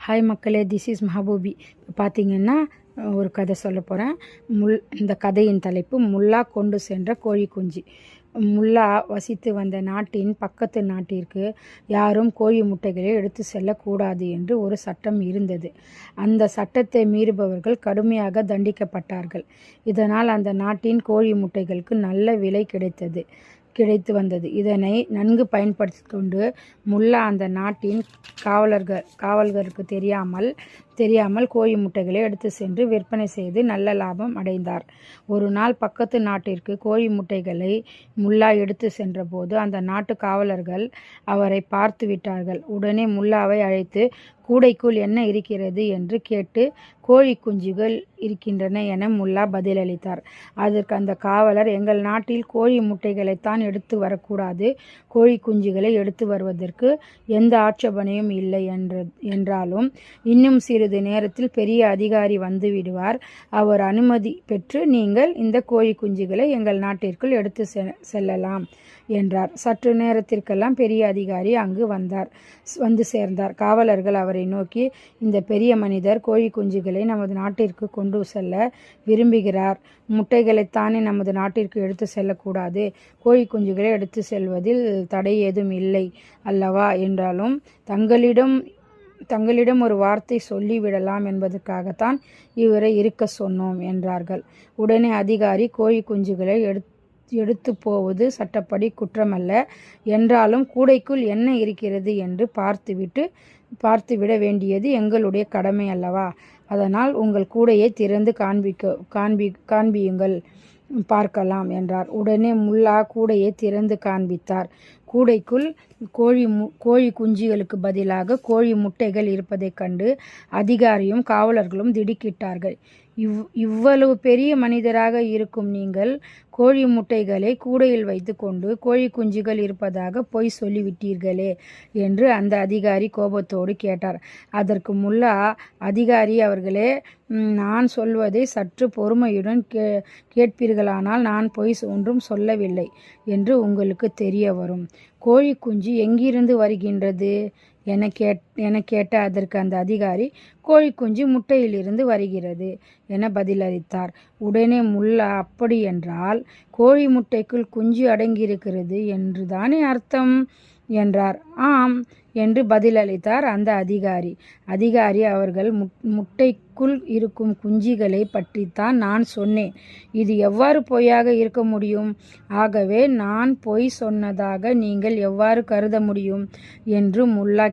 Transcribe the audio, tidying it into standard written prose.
Hi மக்களே, this is மஹபூபி. பார்த்தீங்கன்னா ஒரு கதை சொல்ல போகிறேன். இந்த கதையின் தலைப்பு முல்லா கொண்டு சென்ற கோழி குஞ்சு. முல்லா வசித்து வந்த நாட்டின் பக்கத்து நாட்டிற்கு யாரும் கோழி முட்டைகளை எடுத்து செல்லக்கூடாது என்று ஒரு சட்டம் இருந்தது. அந்த சட்டத்தை மீறுபவர்கள் கடுமையாக தண்டிக்கப்பட்டார்கள். இதனால் அந்த நாட்டின் கோழி முட்டைகளுக்கு நல்ல விலை கிடைத்து வந்தது. இதனை நன்கு பயன்படுத்தி கொண்டு முல்லா அந்த நாட்டின் காவலர்களுக்கு தெரியாமல் கோழி முட்டைகளை எடுத்து சென்று விற்பனை செய்து நல்ல லாபம் அடைந்தார். ஒரு நாள் பக்கத்து நாட்டிற்கு கோழி முட்டைகளை முல்லா எடுத்து சென்றபோது அந்த நாட்டு காவலர்கள் அவரை பார்த்து விட்டார்கள். உடனே முல்லாவை அழைத்து கூடைக்குள் என்ன இருக்கிறது என்று கேட்டு கோழி குஞ்சுகள் இருக்கின்றன என முல்லா பதிலளித்தார். அதற்கு அந்த காவலர், எங்கள் நாட்டில் கோழி முட்டைகளைத்தான் எடுத்து வரக்கூடாது, கோழி குஞ்சுகளை எடுத்து வருவதற்கு எந்த ஆட்சேபனையும் இல்லை என்றாலும் இன்னும் சிறிது நேரத்தில் பெரிய அதிகாரி வந்து விடுவார். அவர் அனுமதி பெற்று நீங்கள் இந்த கோழி குஞ்சுகளை எங்கள் நாட்டிற்குள் எடுத்து செல்லலாம் என்றார். சற்று நேரத்திற்கெல்லாம் பெரிய அதிகாரி அங்கு வந்து சேர்ந்தார். காவலர்கள் அவரை நோக்கி, இந்த பெரிய மனிதர் கோழி குஞ்சுகளை நமது நாட்டிற்கு கொண்டு செல்ல விரும்புகிறார். முட்டைகளைத்தானே நமது நாட்டிற்கு எடுத்து செல்லக்கூடாது, கோழி குஞ்சுகளை எடுத்து செல்வதில் தடை ஏதும் இல்லை அல்லவா என்றாலும் தங்களிடம் ஒரு வார்த்தை சொல்லிவிடலாம் என்பதற்காகத்தான் இவரை இருக்க சொன்னோம் என்றார்கள். உடனே அதிகாரி, கோழி குஞ்சுகளை எடுத்து போவது சட்டப்படி குற்றமல்ல என்றாலும் கூடைக்குள் என்ன இருக்கிறது என்று பார்த்துவிட வேண்டியது எங்களுடைய கடமை அல்லவா? அதனால் உங்கள் கூடையை திறந்து காண்பியுங்கள், பார்க்கலாம் என்றார். உடனே முல்லா கூடையை திறந்து காண்பித்தார். கூடைக்குள் கோழி குஞ்சுகளுக்கு பதிலாக கோழி முட்டைகள் இருப்பதைக் கண்டு அதிகாரியும் காவலர்களும் திடுக்கிட்டார்கள். இவ்வளவு பெரிய மனிதராக இருக்கும் நீங்கள் கோழி முட்டைகளை கூடையில் வைத்து கொண்டு கோழி குஞ்சுகள் இருப்பதாக பொய் சொல்லிவிட்டீர்களே என்று அந்த அதிகாரி கோபத்தோடு கேட்டார். அதற்கு முல்லா, அதிகாரி அவர்களே, நான் சொல்வதை சற்று பொறுமையுடன் கேட்பீர்களானால் நான் பொய் ஒன்றும் சொல்லவில்லை என்று உங்களுக்கு தெரிய வரும். கோழி குஞ்சு எங்கிருந்து வருகின்றது என கேட்ட அதற்கு அந்த அதிகாரி, கோழி குஞ்சு முட்டையிலிருந்து வருகிறது என பதிலளித்தார். உடனே முல்லா, அப்படி என்றால் கோழி முட்டைக்குள் குஞ்சு அடங்கியிருக்கிறது என்றுதானே அர்த்தம் என்றார். ஆம் என்று பதிலளித்தார் அந்த அதிகாரி அவர்கள், முட்டைக்குள் இருக்கும் குஞ்சுகளை பற்றித்தான் நான் சொன்னேன். இது எவ்வாறு பொய்யாக இருக்க முடியும்? ஆகவே நான் பொய் சொன்னதாக நீங்கள் எவ்வாறு கருத முடியும் என்று முல்லா